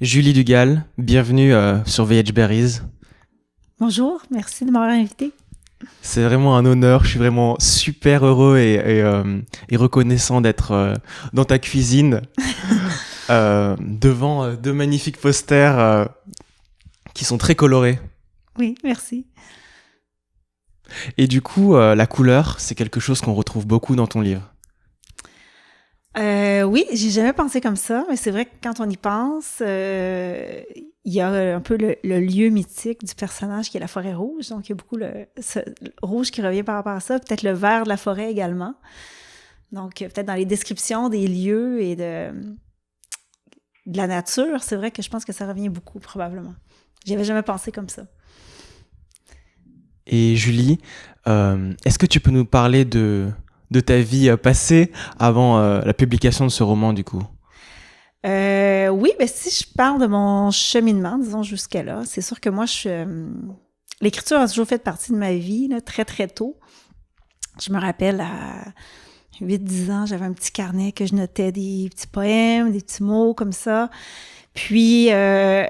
Julie Dugal, bienvenue sur VH Berries. Bonjour, merci de m'avoir invité. C'est vraiment un honneur, je suis vraiment super heureux et reconnaissant d'être dans ta cuisine devant deux magnifiques posters qui sont très colorés. Oui, merci. Et du coup, la couleur, c'est quelque chose qu'on retrouve beaucoup dans ton livre. Oui, j'ai jamais pensé comme ça, mais c'est vrai que quand on y pense, il y a un peu le lieu mythique du personnage qui est la forêt rouge. Donc, il y a beaucoup le rouge qui revient par rapport à ça. Peut-être le vert de la forêt également. Donc, peut-être dans les descriptions des lieux et de la nature, c'est vrai que je pense que ça revient beaucoup, probablement. J'y avais jamais pensé comme ça. Et Julie, est-ce que tu peux nous parler de ta vie passée avant la publication de ce roman, du coup? Oui, ben si je parle de mon cheminement, disons, jusqu'à là, c'est sûr que moi, l'écriture a toujours fait partie de ma vie, là, très, très tôt. Je me rappelle, à 8-10 ans, j'avais un petit carnet que je notais des petits poèmes, des petits mots comme ça. Puis, je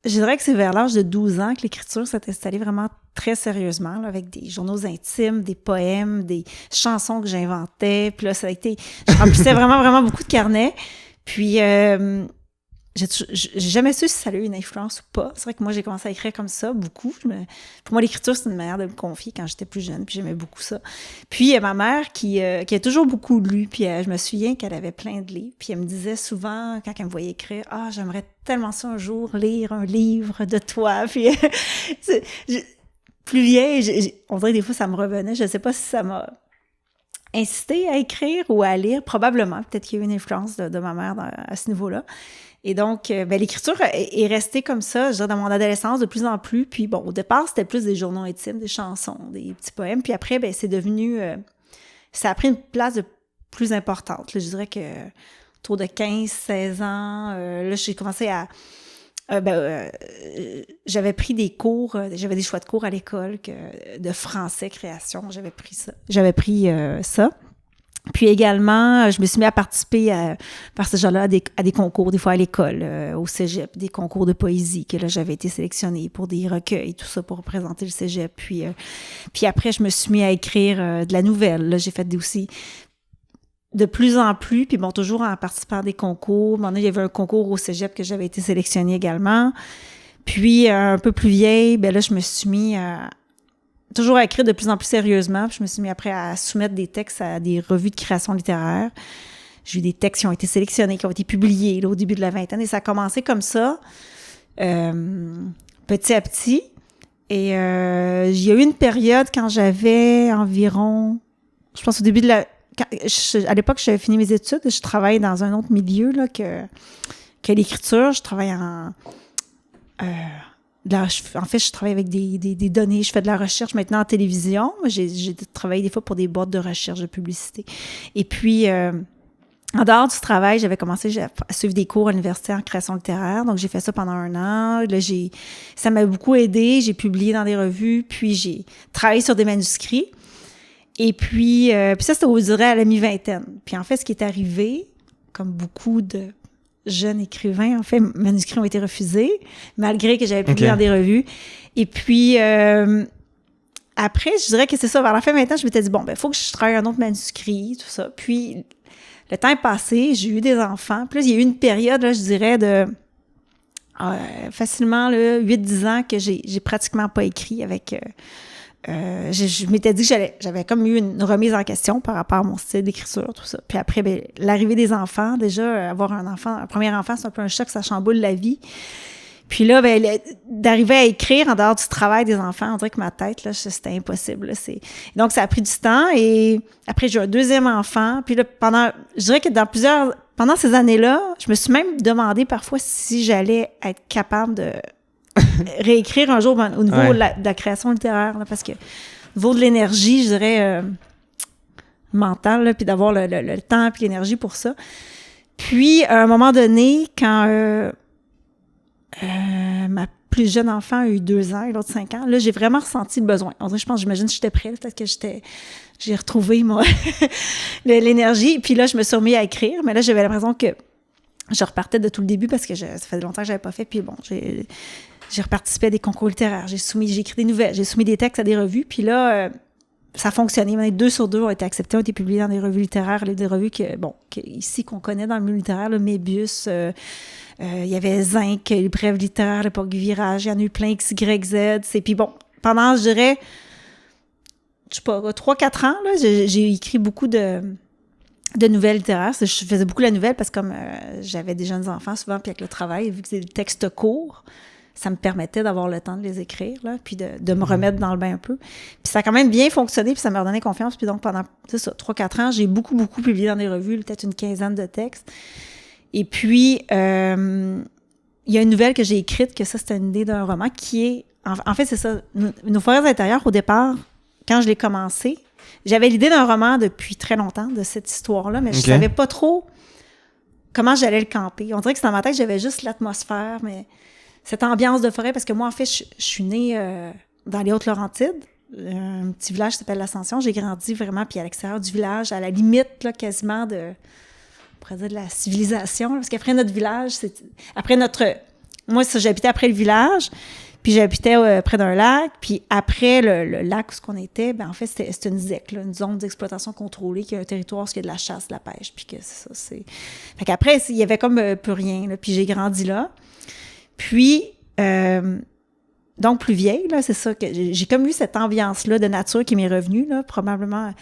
dirais que c'est vers l'âge de 12 ans que l'écriture s'est installée vraiment très sérieusement, là, avec des journaux intimes, des poèmes, des chansons que j'inventais. Puis là, ça a été... Je remplissais vraiment, vraiment beaucoup de carnets. Puis, j'ai jamais su si ça a eu une influence ou pas. C'est vrai que moi, j'ai commencé à écrire comme ça, beaucoup. Pour moi, l'écriture, c'est une manière de me confier quand j'étais plus jeune, puis j'aimais beaucoup ça. Puis, il y a ma mère qui a toujours beaucoup lu, puis je me souviens qu'elle avait plein de livres, puis elle me disait souvent, quand elle me voyait écrire, « Ah, j'aimerais tellement ça un jour, lire un livre de toi. » Puis, plus vieille, on dirait que des fois, ça me revenait. Je ne sais pas si ça m'a incité à écrire ou à lire. Probablement, peut-être qu'il y a eu une influence de ma mère à ce niveau-là. Et donc, l'écriture est restée comme ça, je dirais, dans mon adolescence de plus en plus. Puis bon, au départ, c'était plus des journaux intimes, des chansons, des petits poèmes. Puis après, c'est devenu... ça a pris une place plus importante. Là, je dirais que autour de 15-16 ans, là, j'ai commencé à... j'avais pris des cours, j'avais des choix de cours à l'école de français création, j'avais pris ça. Puis également, je me suis mis à participer par ce genre-là à des concours, des fois à l'école, au cégep, des concours de poésie, que là, j'avais été sélectionnée pour des recueils, tout ça pour représenter le cégep. Puis après, je me suis mis à écrire de la nouvelle. Là, j'ai fait aussi de plus en plus, puis bon, toujours en participant à des concours. Maintenant, il y avait un concours au cégep que j'avais été sélectionnée également. Puis, un peu plus vieille, là, je me suis mis toujours à écrire de plus en plus sérieusement. Puis je me suis mis après à soumettre des textes à des revues de création littéraire. J'ai eu des textes qui ont été sélectionnés, qui ont été publiés là, au début de la vingtaine. Et ça a commencé comme ça, petit à petit. Et il y a eu une période quand j'avais environ, je pense au début de à l'époque, j'avais fini mes études. Je travaillais dans un autre milieu là, que l'écriture. Je travaille en fait, je travaille avec des données. Je fais de la recherche maintenant en télévision. J'ai travaillé des fois pour des boîtes de recherche de publicité. Et puis, en dehors du travail, j'avais commencé à suivre des cours à l'université en création littéraire. Donc, j'ai fait ça pendant 1 an. Là, ça m'a beaucoup aidé. J'ai publié dans des revues. Puis, j'ai travaillé sur des manuscrits. Et puis ça, c'était, je dirais, à la mi-vingtaine. Puis en fait, ce qui est arrivé, comme beaucoup de jeunes écrivains, en fait, mes manuscrits ont été refusés, malgré que j'avais publié dans des revues. Et puis, après, je dirais que c'est ça, vers la fin vingtaine, je m'étais dit, bon, il faut que je travaille un autre manuscrit, tout ça. Puis, le temps est passé, j'ai eu des enfants. Puis là, il y a eu une période, là, je dirais, de facilement là, 8-10 ans que j'ai pratiquement pas écrit avec... je m'étais dit que j'avais comme eu une remise en question par rapport à mon style d'écriture, tout ça. Puis après, l'arrivée des enfants, déjà, avoir un premier enfant, c'est un peu un choc, ça chamboule la vie. Puis là, d'arriver à écrire en dehors du travail des enfants, on dirait que ma tête, là, c'était impossible. Là, donc, ça a pris du temps. Et après, j'ai eu un deuxième enfant. Puis là, je dirais que pendant ces années-là, je me suis même demandé parfois si j'allais être capable de réécrire un jour au niveau de la création littéraire, là, parce que au niveau de l'énergie, je dirais, mentale, là, puis d'avoir le temps puis l'énergie pour ça. Puis, à un moment donné, quand ma plus jeune enfant a eu 2 ans et l'autre 5 ans, là, j'ai vraiment ressenti le besoin. On dirait, j'imagine que j'étais prête, peut-être que j'ai retrouvé l'énergie. Puis là, je me suis remis à écrire, mais là, j'avais l'impression que je repartais de tout le début parce que ça faisait longtemps que je n'avais pas fait. Puis bon, j'ai reparticipé à des concours littéraires. J'ai écrit des nouvelles, j'ai soumis des textes à des revues. Puis là, ça a fonctionné. 2 sur 2 ont été acceptés, ont été publiés dans des revues littéraires. Des revues ici qu'on connaît dans le milieu littéraire, le Mébius, il y avait Zinc, les brèves littéraires, l'époque Virage, il y en a eu plein, X, Y, Z. Puis bon, pendant, je dirais, je sais pas, 3-4 ans, là, j'ai écrit beaucoup de nouvelles littéraires. Je faisais beaucoup la nouvelle parce que comme j'avais des jeunes enfants souvent, puis avec le travail, vu que c'est des textes courts, ça me permettait d'avoir le temps de les écrire, là, puis de me remettre dans le bain un peu. Puis ça a quand même bien fonctionné, puis ça me redonnait confiance. Puis donc, pendant 3-4 ans, j'ai beaucoup publié dans des revues, peut-être une 15aine de textes. Et puis, il y a une nouvelle que j'ai écrite, que ça, c'était une idée d'un roman, qui est... En fait, c'est ça. Nos forêts intérieures, au départ, quand je l'ai commencé, j'avais l'idée d'un roman depuis très longtemps, de cette histoire-là, mais je savais pas trop comment j'allais le camper. On dirait que dans ma tête, j'avais juste l'atmosphère, mais cette ambiance de forêt, parce que moi, en fait, je suis née dans les Hautes-Laurentides, un petit village qui s'appelle l'Ascension. J'ai grandi vraiment, puis à l'extérieur du village, à la limite, là, quasiment on pourrait dire de la civilisation, là, parce qu'après notre village, moi, j'habitais après le village, puis j'habitais près d'un lac, puis après le lac où on était, en fait, c'était une ZEC, là, une zone d'exploitation contrôlée, qui est un territoire où il y a de la chasse, de la pêche, puis que c'est... Fait qu'après, il y avait comme plus rien, là, puis j'ai grandi là. Puis, donc plus vieille, là, c'est ça que j'ai comme eu cette ambiance-là de nature qui m'est revenue, là, probablement...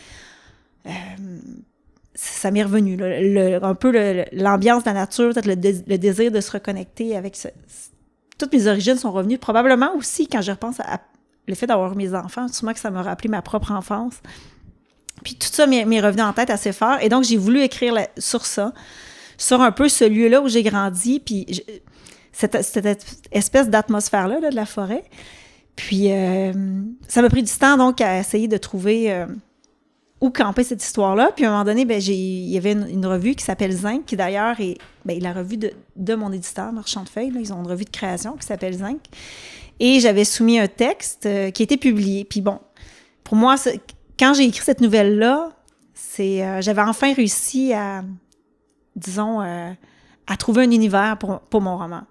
ça m'est revenu, là, un peu l'ambiance de la nature, peut-être le désir de se reconnecter avec toutes mes origines sont revenues. Probablement aussi, quand je repense à le fait d'avoir mes enfants, sûrement que ça m'a rappelé ma propre enfance. Puis tout ça m'est revenu en tête assez fort. Et donc, j'ai voulu écrire sur ça, sur un peu ce lieu-là où j'ai grandi, puis cette espèce d'atmosphère-là, là, de la forêt. Puis ça m'a pris du temps, donc, à essayer de trouver... où camper cette histoire-là. Puis à un moment donné, il y avait une revue qui s'appelle Zinc, qui d'ailleurs est la revue de mon éditeur, Marchand de Feuilles. Là, ils ont une revue de création qui s'appelle Zinc. Et j'avais soumis un texte qui a été publié. Puis bon, pour moi, quand j'ai écrit cette nouvelle-là, j'avais enfin réussi à trouver un univers pour mon roman.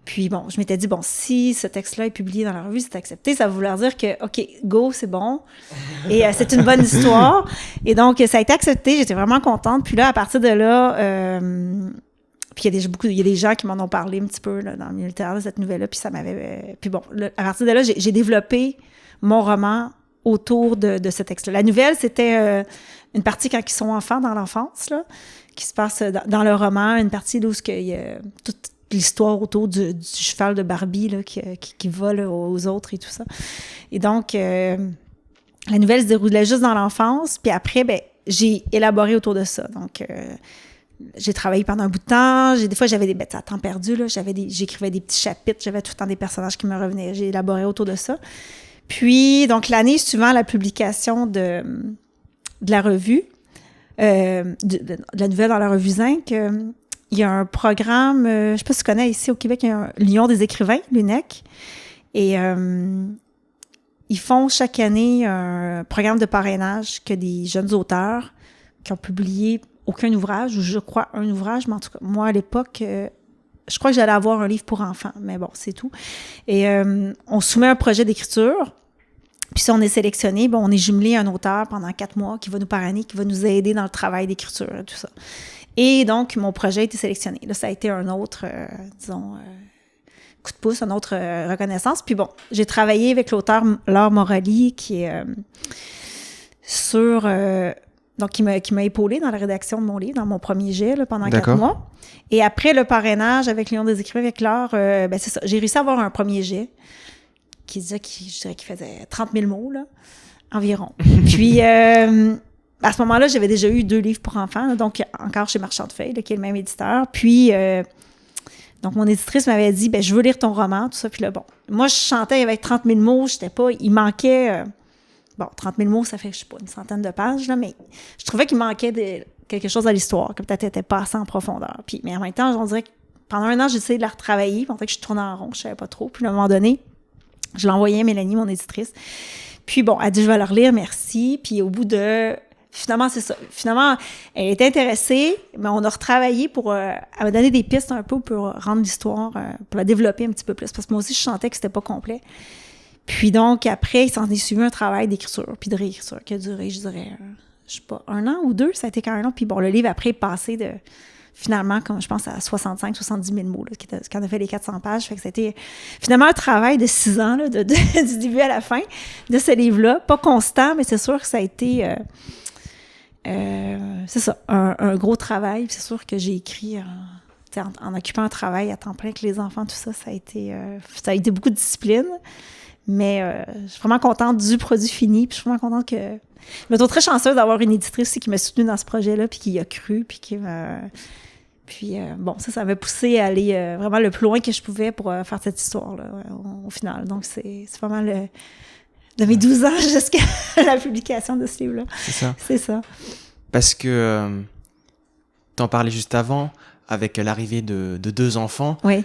Puis bon, je m'étais dit, si ce texte-là est publié dans la revue, c'est accepté, ça va vouloir dire que, OK, go, c'est bon. Et c'est une bonne histoire. Et donc, ça a été accepté, j'étais vraiment contente. Puis là, à partir de là, puis il y a des gens qui m'en ont parlé un petit peu là, dans le milieu littéraire de cette nouvelle-là, puis ça m'avait... puis bon, à partir de là, j'ai développé mon roman autour de ce texte-là. La nouvelle, c'était une partie quand ils sont enfants, dans l'enfance, là, qui se passe dans le roman, une partie où il y a toute l'histoire autour du cheval de Barbie là, qui vole aux autres et tout ça. Et donc, la nouvelle se déroulait juste dans l'enfance, puis après, j'ai élaboré autour de ça. Donc, j'ai travaillé pendant un bout de temps. Des fois, j'avais à temps perdu, là, j'écrivais des petits chapitres, j'avais tout le temps des personnages qui me revenaient. J'ai élaboré autour de ça. Puis, donc, l'année suivant la publication de la revue, de la nouvelle dans la revue Zinc, il y a un programme, je ne sais pas si tu connais, ici au Québec, il y a l'Union des écrivains, l'UNEC, et ils font chaque année un programme de parrainage que des jeunes auteurs qui ont publié aucun ouvrage, ou je crois un ouvrage, mais en tout cas, moi, à l'époque, je crois que j'allais avoir un livre pour enfants, mais bon, c'est tout. Et on soumet un projet d'écriture, puis si on est sélectionné, on est jumelé à un auteur pendant 4 mois qui va nous parrainer, qui va nous aider dans le travail d'écriture et tout ça. Et donc, mon projet a été sélectionné. Là, ça a été un autre, coup de pouce, une autre reconnaissance. Puis bon, j'ai travaillé avec l'auteur Laure Morali, qui est donc, qui m'a épaulée dans la rédaction de mon livre, dans mon premier jet, là, pendant 4 mois. Et après le parrainage avec l'Union des écrivains, avec Laure, c'est ça. J'ai réussi à avoir un premier jet je dirais qu'il faisait 30 000 mots, là, environ. Puis... à ce moment-là, j'avais déjà eu 2 livres pour enfants, là, donc encore chez Marchand de Feuilles, là, qui est le même éditeur. Puis, donc mon éditrice m'avait dit, je veux lire ton roman, tout ça. Puis là, moi, je chantais avec 30 000 mots, il manquait, 30 000 mots, ça fait, je sais pas, une centaine de pages, là, mais je trouvais qu'il manquait quelque chose à l'histoire, que peut-être n'était pas assez en profondeur. Puis, mais en même temps, on dirait que pendant 1 an, j'ai essayé de la retravailler, puis on dirait que je tournais en rond, je savais pas trop. Puis à un moment donné, je l'ai envoyé à Mélanie, mon éditrice. Puis bon, elle dit, je vais leur lire, merci. Puis au bout de... Finalement, c'est ça. Finalement, elle était intéressée, mais on a retravaillé pour... elle m'a donné des pistes un peu pour rendre l'histoire, pour la développer un petit peu plus, parce que moi aussi, je sentais que c'était pas complet. Puis donc, après, il s'en est suivi un travail d'écriture, puis de réécriture, qui a duré, je dirais, je sais pas, 1 an ou 2, ça a été quand même long. Puis bon, le livre, après, est passé de... Finalement, comme je pense à 65-70 000 mots, là, qui en a fait les 400 pages. Fait que c'était finalement un travail de 6 ans, là, du début à la fin, de ce livre-là. Pas constant, mais c'est sûr que ça a été, c'est ça, un gros travail. Puis c'est sûr que j'ai écrit en occupant un travail à temps plein avec les enfants, tout ça, ça a été beaucoup de discipline. Mais je suis vraiment contente du produit fini. Puis je suis vraiment contente que... Je me trouve très chanceuse d'avoir une éditrice aussi qui m'a soutenue dans ce projet-là, puis qui y a cru, puis qui m'a... Puis, bon, ça m'a poussée à aller vraiment le plus loin que je pouvais pour faire cette histoire-là, au final. Donc, c'est vraiment de mes 12 ans jusqu'à la publication de ce livre-là. C'est ça. C'est ça. Parce que t'en parlais juste avant, avec l'arrivée de 2 enfants. Oui.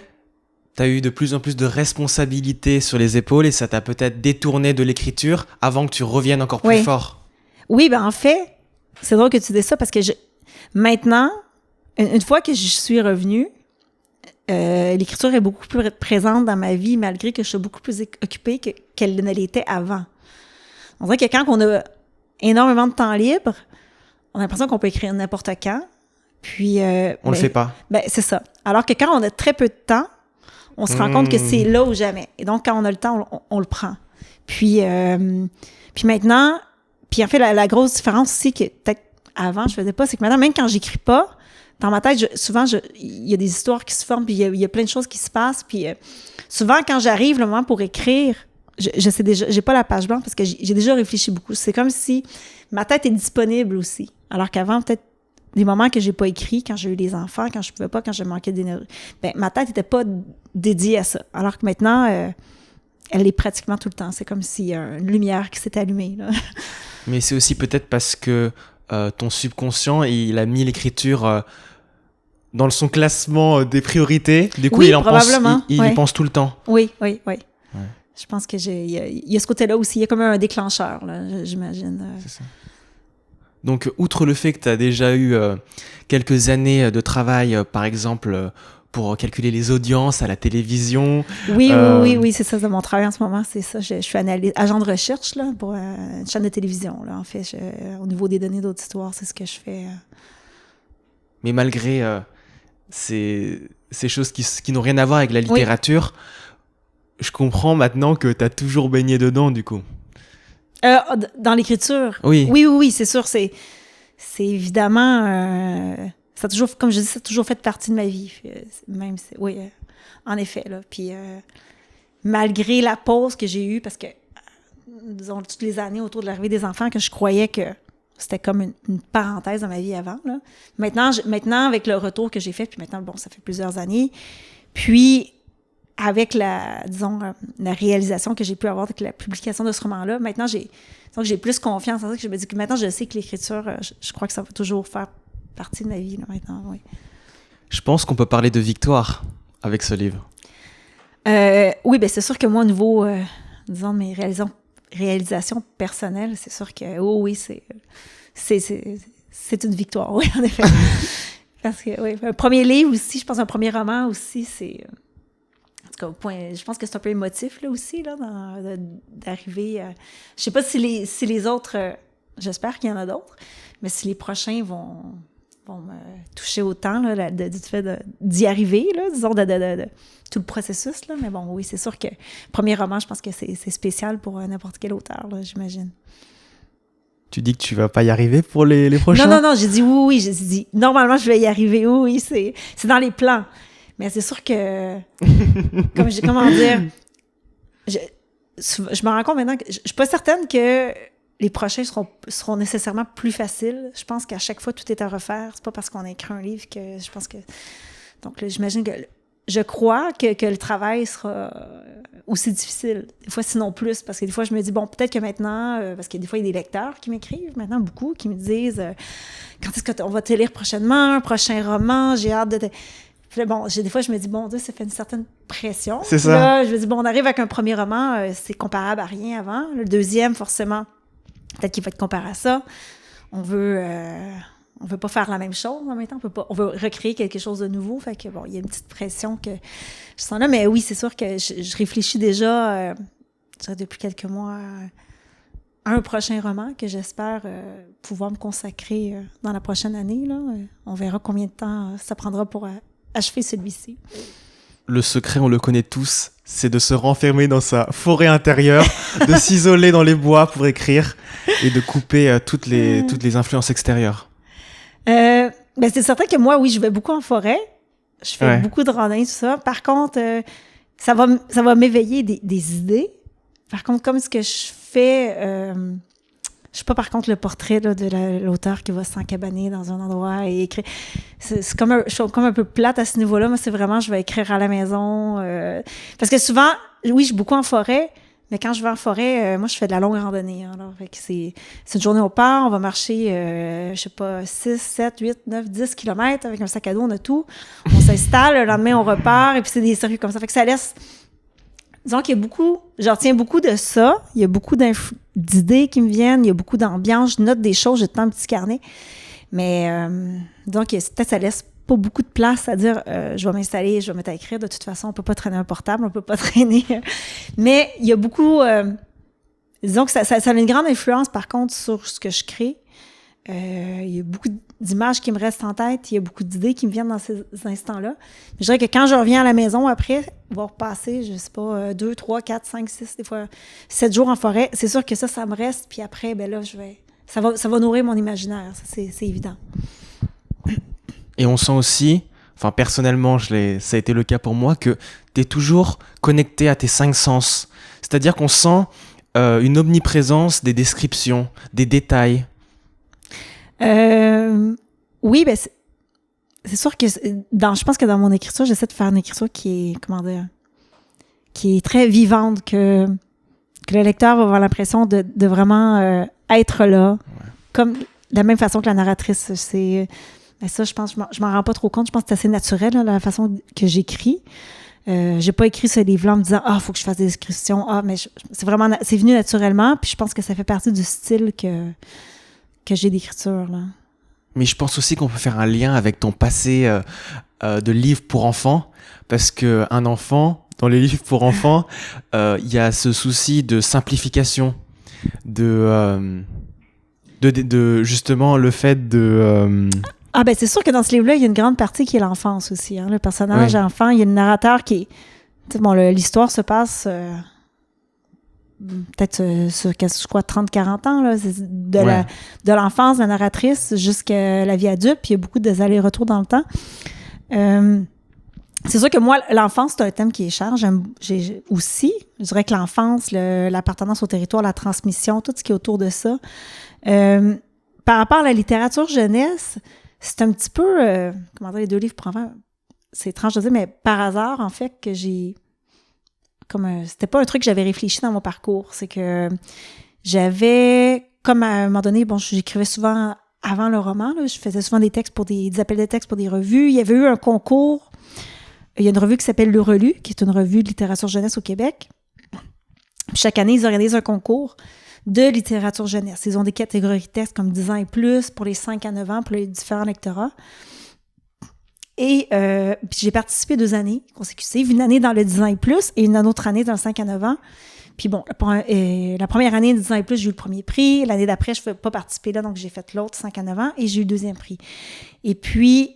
T'as eu de plus en plus de responsabilités sur les épaules et ça t'a peut-être détourné de l'écriture avant que tu reviennes encore plus fort. Oui, ben en fait, c'est drôle que tu dises ça parce que maintenant... Une fois que je suis revenue, l'écriture est beaucoup plus présente dans ma vie, malgré que je suis beaucoup plus occupée qu'elle ne l'était avant. On dirait que quand on a énormément de temps libre, on a l'impression qu'on peut écrire n'importe quand. Puis, on le fait pas. Ben, c'est ça. Alors que quand on a très peu de temps, on se rend compte que c'est là ou jamais. Et donc, quand on a le temps, on le prend. Puis maintenant, puis en fait, la grosse différence aussi que peut-être avant, je faisais pas, c'est que maintenant, même quand j'écris pas, dans ma tête, souvent, il y a des histoires qui se forment, puis il y a plein de choses qui se passent. Puis souvent, quand j'arrive le moment pour écrire, je sais déjà, j'ai pas la page blanche parce que j'ai déjà réfléchi beaucoup. C'est comme si ma tête est disponible aussi. Alors qu'avant, peut-être, des moments que j'ai pas écrit, quand j'ai eu les enfants, quand je pouvais pas, quand je manquais d'énergie, ben ma tête était pas dédiée à ça. Alors que maintenant, elle est pratiquement tout le temps. C'est comme s'il y a une lumière qui s'est allumée, là. Mais c'est aussi peut-être parce que ton subconscient, il a mis l'écriture... dans son classement des priorités, du coup, oui, il y pense tout le temps. Oui. Je pense que il y a ce côté-là aussi, il y a comme un déclencheur, là, j'imagine. C'est ça. Donc, outre le fait que tu as déjà eu quelques années de travail, par exemple, pour calculer les audiences à la télévision. Oui, c'est ça, de mon travail en ce moment, c'est ça. Je suis agent de recherche là, pour une chaîne de télévision. Là, en fait, au niveau des données d'auditoire, c'est ce que je fais. Mais malgré... ces choses qui n'ont rien à voir avec la littérature, je comprends maintenant que tu as toujours baigné dedans, du coup. Dans l'écriture? Oui. Oui, c'est sûr. C'est évidemment... ça a toujours, comme je dis, ça a toujours fait partie de ma vie. Même, en effet. Là. Puis, malgré la pause que j'ai eue, parce que, disons, toutes les années autour de l'arrivée des enfants, que je croyais que c'était comme une parenthèse dans ma vie avant. Là. Maintenant, avec le retour que j'ai fait, puis maintenant, bon, ça fait plusieurs années, puis avec la réalisation que j'ai pu avoir avec la publication de ce roman-là, maintenant, j'ai plus confiance en ça, que je me dis que maintenant, je sais que l'écriture, je crois que ça va toujours faire partie de ma vie, là, maintenant, oui. Je pense qu'on peut parler de victoire avec ce livre. Oui, bien, c'est sûr que moi, au niveau, disons, de mes réalisations personnelles, c'est sûr que, oui, c'est une victoire, oui, en effet. Parce que, oui, un premier livre aussi, je pense un premier roman aussi, c'est... En tout cas, je pense que c'est un peu émotif, là, aussi, là, d'arriver... je sais pas si les autres... j'espère qu'il y en a d'autres, mais si les prochains vont me toucher autant, là, du fait d'y arriver, là, disons, de tout le processus, là. Mais bon, oui, c'est sûr que premier roman, je pense que c'est spécial pour n'importe quel auteur, là, j'imagine. Tu dis que tu vas pas y arriver pour les prochains? Non, j'ai dit oui, j'ai dit normalement je vais y arriver, oui, c'est dans les plans. Mais c'est sûr que, comment dire, je me rends compte maintenant que je suis pas certaine que les prochains seront nécessairement plus faciles. Je pense qu'à chaque fois, tout est à refaire. C'est pas parce qu'on a écrit un livre que je pense que... Donc là, j'imagine que... Je crois que le travail sera aussi difficile. Des fois, sinon plus. Parce que des fois, je me dis, bon, peut-être que maintenant... parce que des fois, il y a des lecteurs qui m'écrivent maintenant, beaucoup, qui me disent quand est-ce qu'on va te lire prochainement, un prochain roman, j'ai hâte de... Puis là, bon, des fois, je me dis, bon, Dieu, ça fait une certaine pression. C'est ça. Là, je me dis, bon, on arrive avec un premier roman, c'est comparable à rien avant. Le deuxième, forcément... Peut-être qu'il va être comparé à ça. on veut pas faire la même chose en même temps. On veut recréer quelque chose de nouveau. Fait que bon, il y a une petite pression que je sens là. Mais oui, c'est sûr que je réfléchis déjà, je dirais depuis quelques mois, à un prochain roman que j'espère pouvoir me consacrer dans la prochaine année. Là. On verra combien de temps ça prendra pour achever celui-ci. Le secret, on le connaît tous, c'est de se renfermer dans sa forêt intérieure, de s'isoler dans les bois pour écrire et de couper toutes les influences extérieures. Ben c'est certain que moi, oui, je vais beaucoup en forêt. Je fais beaucoup de randonnées, tout ça. Par contre, ça va m'éveiller des idées. Par contre, comme ce que je fais, je suis pas par contre le portrait là, de l'auteur qui va s'encabaner dans un endroit et écrire. C'est comme je suis comme un peu plate à ce niveau-là. Moi, c'est vraiment, je vais écrire à la maison. Parce que souvent, oui, je suis beaucoup en forêt. Mais quand je vais en forêt, moi, je fais de la longue randonnée. Hein, alors, fait que c'est une journée, on part, on va marcher, je sais pas, 6, 7, 8, 9, 10 kilomètres avec un sac à dos, on a tout. On s'installe, le lendemain, on repart, et puis c'est des circuits comme ça. Fait que ça laisse... Disons qu'il y a beaucoup... J'en retiens beaucoup de ça. Il y a beaucoup d'idées qui me viennent. Il y a beaucoup d'ambiance. Je note des choses, j'ai tout un petit carnet. Mais donc, peut-être ça laisse pas beaucoup de place à dire je vais m'installer, je vais me mettre à écrire. De toute façon, on peut pas traîner un portable, on peut pas traîner. Mais il y a beaucoup... disons que ça a une grande influence, par contre, sur ce que je crée. Il y a beaucoup d'images qui me restent en tête. Il y a beaucoup d'idées qui me viennent dans ces instants-là. Je dirais que quand je reviens à la maison après, on va repasser, je sais pas, 2, 3, 4, 5, 6, des fois 7 jours en forêt. C'est sûr que ça me reste. Puis après, ben là, ça va nourrir mon imaginaire. Ça, c'est évident. Et on sent aussi, enfin personnellement, ça a été le cas pour moi, que tu es toujours connecté à tes 5 sens. C'est-à-dire qu'on sent une omniprésence des descriptions, des détails. Oui, ben c'est sûr que je pense que dans mon écriture, j'essaie de faire une écriture qui est très vivante, que le lecteur va avoir l'impression de vraiment être là, comme de la même façon que la narratrice. Ben ça, je pense, je m'en rends pas trop compte. Je pense que c'est assez naturel, là, la façon que j'écris. J'ai pas écrit ce livre-là en me disant faut que je fasse des descriptions. Mais c'est venu naturellement. Puis je pense que ça fait partie du style que j'ai d'écriture, là. Mais je pense aussi qu'on peut faire un lien avec ton passé de livre pour enfants, parce qu'un enfant, dans les livres pour enfants, il y a ce souci de simplification, de justement le fait de... ben c'est sûr que dans ce livre-là, il y a une grande partie qui est l'enfance aussi. Hein? Le personnage enfant, il y a le narrateur qui est... Bon, l'histoire se passe... peut-être sur 30-40 ans, là, de l'enfance de la narratrice jusqu'à la vie adulte, puis il y a beaucoup de allers-retours dans le temps. C'est sûr que moi, l'enfance, c'est un thème qui est cher. J'ai aussi, je dirais que l'enfance, l'appartenance au territoire, la transmission, tout ce qui est autour de ça. Par rapport à la littérature jeunesse, c'est un petit peu, comment dire, les 2 livres pour enfants, c'est étrange de dire, mais par hasard, en fait, que j'ai... c'était pas un truc que j'avais réfléchi dans mon parcours. C'est que j'avais, comme à un moment donné, j'écrivais souvent avant le roman, là, je faisais souvent des textes des appels de textes pour des revues. Il y avait eu un concours. Il y a une revue qui s'appelle Le Relu, qui est une revue de littérature jeunesse au Québec. Puis chaque année, ils organisent un concours de littérature jeunesse. Ils ont des catégories de textes comme 10 ans et plus pour les 5 à 9 ans, pour les différents lectorats. Et puis j'ai participé 2 années consécutives, une année dans le 10 ans et plus et une autre année dans le 5 à 9 ans. Puis bon, la première année, 10 ans et plus, j'ai eu le premier prix. L'année d'après, je ne pouvais pas participer là, donc j'ai fait l'autre, 5 à 9 ans, et j'ai eu le 2e prix. Et puis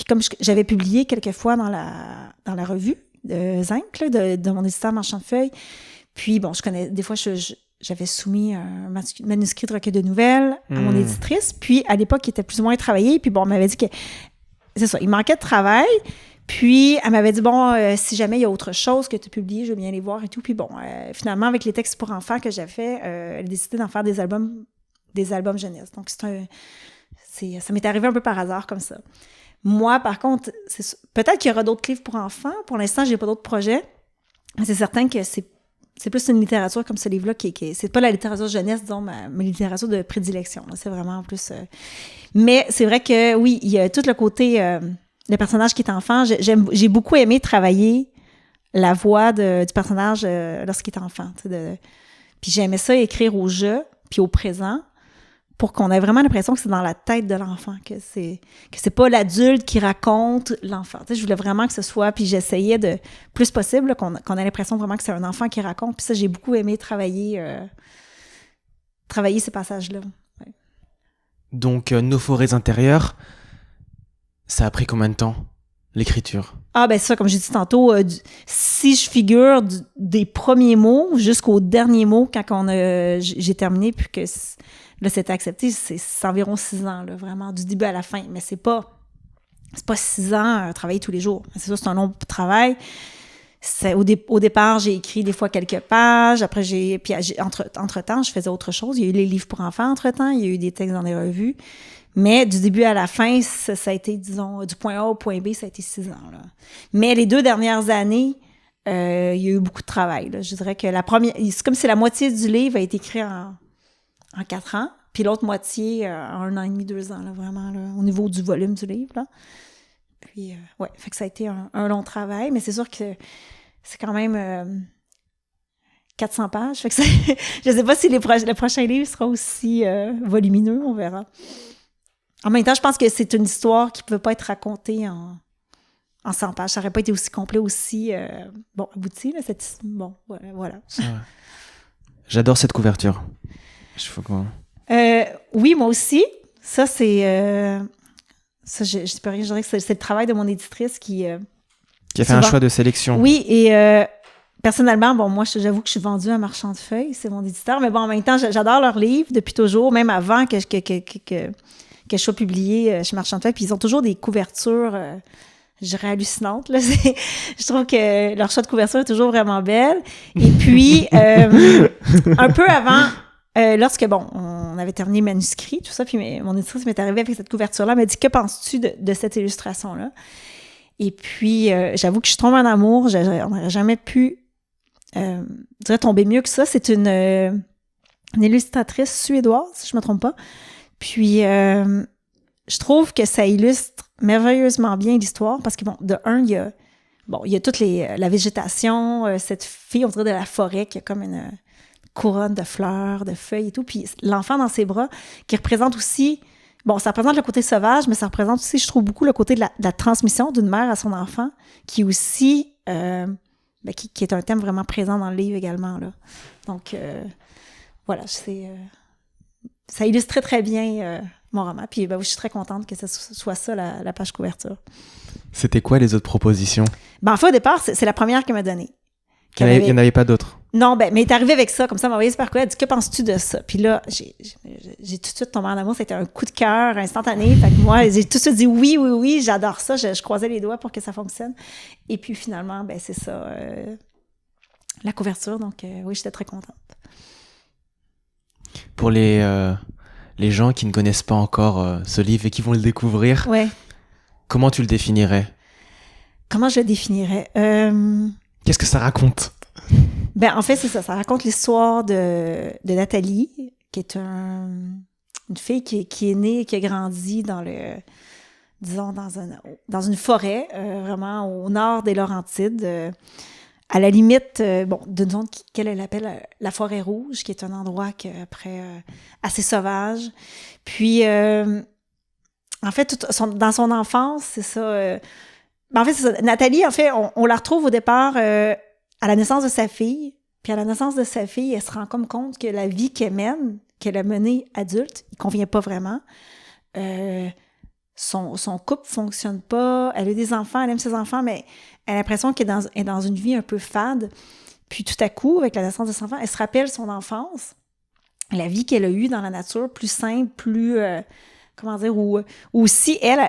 comme j'avais publié quelques fois dans la revue de Zinc, là, de mon éditeur Marchand de Feuilles, puis bon, des fois, j'avais soumis un manuscrit de recueil de nouvelles à mon éditrice, puis à l'époque, il était plus ou moins travaillé, puis bon, elle m'avait dit que, c'est ça, il manquait de travail, puis elle m'avait dit, si jamais il y a autre chose que tu as publié, je veux bien les voir et tout, puis bon, finalement, avec les textes pour enfants que j'avais fait, elle a décidé d'en faire des albums jeunesse, donc ça m'est arrivé un peu par hasard comme ça. Moi, par contre, peut-être qu'il y aura d'autres livres pour enfants, pour l'instant, j'ai pas d'autres projets, mais c'est certain que c'est plus une littérature comme ce livre-là c'est pas la littérature jeunesse, disons, ma littérature de prédilection. Là, c'est vraiment plus... Mais c'est vrai que, oui, il y a tout le côté... le personnage qui est enfant. J'ai beaucoup aimé travailler la voix du personnage lorsqu'il est enfant. Puis j'aimais ça écrire au jeu, puis au présent. pour qu'on ait vraiment l'impression que c'est dans la tête de l'enfant, que c'est pas l'adulte qui raconte l'enfant. Tu sais, je voulais vraiment que ce soit, puis j'essayais de plus possible là, qu'on ait l'impression vraiment que c'est un enfant qui raconte. Puis ça, j'ai beaucoup aimé travailler ces passages-là. Ouais. Donc, Nos forêts intérieures, ça a pris combien de temps, l'écriture? Ah, ben ça, comme j'ai dit tantôt, si je figure des premiers mots jusqu'au dernier mot, quand j'ai terminé, puis que là, c'était accepté, c'est environ 6 ans, là, vraiment, du début à la fin. Mais c'est pas 6 ans travailler tous les jours. C'est ça, c'est un long travail. Au départ, j'ai écrit des fois quelques pages. Après, entre-temps, je faisais autre chose. Il y a eu les livres pour enfants entre-temps. Il y a eu des textes dans les revues. Mais du début à la fin, ça a été, disons, du point A au point B, ça a été 6 ans. Là. Mais les 2 dernières années, il y a eu beaucoup de travail. Là. Je dirais que c'est comme si la moitié du livre a été écrit en 4 ans, puis l'autre moitié en 1 an et demi, 2 ans, là, vraiment, là, au niveau du volume du livre. Là. Puis, ouais, fait que ça a été un long travail, mais c'est sûr que c'est quand même 400 pages. Fait que je sais pas si le prochain livre sera aussi volumineux, on verra. En même temps, je pense que c'est une histoire qui ne peut pas être racontée en 100 pages. Ça n'aurait pas été aussi complet, aussi abouti. Là, voilà. J'adore cette couverture. Oui, moi aussi. Ça, c'est... je peux rien, je dirais que c'est le travail de mon éditrice qui a fait un choix de sélection. Oui, et personnellement, moi, j'avoue que je suis vendue à Marchand de Feuilles, c'est mon éditeur, mais bon, en même temps, j'adore leurs livres depuis toujours, même avant que je sois publiée chez Marchand de Feuilles, puis ils ont toujours des couvertures, je dirais, hallucinantes. Là. Je trouve que leur choix de couverture est toujours vraiment belle. Et puis, un peu avant... lorsque, on avait terminé le manuscrit, tout ça, puis mon éditrice m'est arrivée avec cette couverture-là, elle m'a dit « Que penses-tu de cette illustration-là? » Et puis, j'avoue que je tombe en amour, on n'aurait jamais pu tomber mieux que ça. C'est une illustratrice suédoise, si je ne me trompe pas. Puis, je trouve que ça illustre merveilleusement bien l'histoire, parce que, de un, il y a toute la végétation, cette fille, on dirait de la forêt, qui a comme une couronne de fleurs, de feuilles et tout, puis l'enfant dans ses bras, qui représente aussi, ça représente le côté sauvage, mais ça représente aussi, je trouve, beaucoup le côté de la transmission d'une mère à son enfant, qui aussi, qui est un thème vraiment présent dans le livre également, là. Donc, voilà, ça illustre très, très bien mon roman, puis je suis très contente que ce soit ça, la page couverture. C'était quoi les autres propositions? En fait, au départ, c'est la première qu'elle m'a donnée. Il n'y en avait pas d'autres? Non, mais elle est arrivée avec ça, comme ça, elle m'a envoyé super cool. Elle dit « Que penses-tu de ça? » Puis là, j'ai tout de suite tombé en amour. C'était un coup de cœur instantané. Fait que moi, j'ai tout de suite dit « Oui, j'adore ça. » Je croisais les doigts pour que ça fonctionne. Et puis finalement, c'est ça, la couverture. Donc oui, j'étais très contente. Pour les gens qui ne connaissent pas encore ce livre et qui vont le découvrir, ouais. Comment tu le définirais? Comment je le définirais? Qu'est-ce que ça raconte? En fait, c'est ça. Ça raconte l'histoire de Nathalie, qui est une fille qui est née et qui a grandi dans une forêt, vraiment au nord des Laurentides, à la limite d'une zone qu'elle appelle la Forêt Rouge, qui est un endroit assez sauvage. Puis, en fait, dans son enfance, c'est ça... en fait, c'est ça. Nathalie, en fait, on la retrouve au départ à la naissance de sa fille. Puis à la naissance de sa fille, elle se rend comme compte que la vie qu'elle mène, qu'elle a menée adulte, il ne convient pas vraiment. Son couple ne fonctionne pas. Elle a des enfants, elle aime ses enfants, mais elle a l'impression qu'elle est dans une vie un peu fade. Puis tout à coup, avec la naissance de son enfant, elle se rappelle son enfance, la vie qu'elle a eue dans la nature, plus simple, plus... où aussi, elle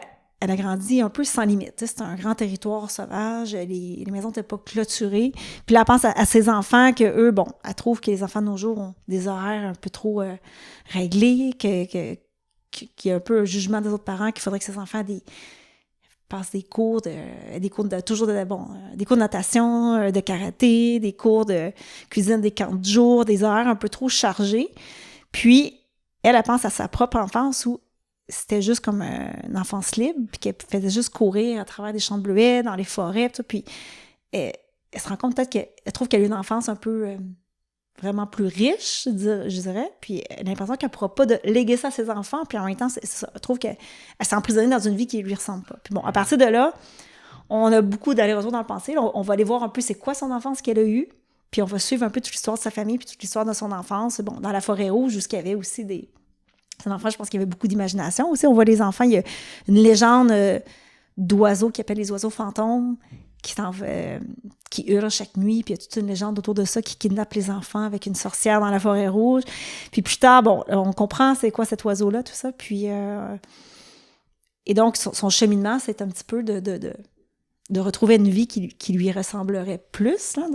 a grandi un peu sans limite. C'était un grand territoire sauvage, les maisons n'étaient pas clôturées. Puis là, elle pense à ses enfants, qu'eux, elle trouve que les enfants de nos jours ont des horaires un peu trop réglés, qu'il y a un peu un jugement des autres parents, qu'il faudrait que ces enfants passent des cours de natation, de karaté, des cours de cuisine des camps de jour, des horaires un peu trop chargés. Puis, elle pense à sa propre enfance où c'était juste comme une enfance libre, puis qu'elle faisait juste courir à travers des champs de bleuets, dans les forêts, tout, puis elle se rend compte peut-être qu'elle trouve qu'elle a eu une enfance un peu vraiment plus riche, je dirais, puis elle a l'impression qu'elle ne pourra pas léguer ça à ses enfants, puis en même temps, c'est ça, je trouve qu'elle s'est emprisonnée dans une vie qui ne lui ressemble pas. Puis bon, à partir de là, on a beaucoup d'allers-retours dans le passé. Là, on va aller voir un peu c'est quoi son enfance qu'elle a eue, puis on va suivre un peu toute l'histoire de sa famille, puis toute l'histoire de son enfance. Bon, dans la forêt rouge, jusqu'il y avait aussi des... Son enfant, je pense qu'il y avait beaucoup d'imagination aussi. On voit les enfants, il y a une légende d'oiseaux qui appelle les oiseaux fantômes, qui hurlent chaque nuit, puis il y a toute une légende autour de ça qui kidnappe les enfants avec une sorcière dans la forêt rouge. Puis plus tard, bon, on comprend c'est quoi cet oiseau-là, tout ça. Puis... Et donc, son cheminement, c'est un petit peu de retrouver une vie qui lui ressemblerait plus. Là.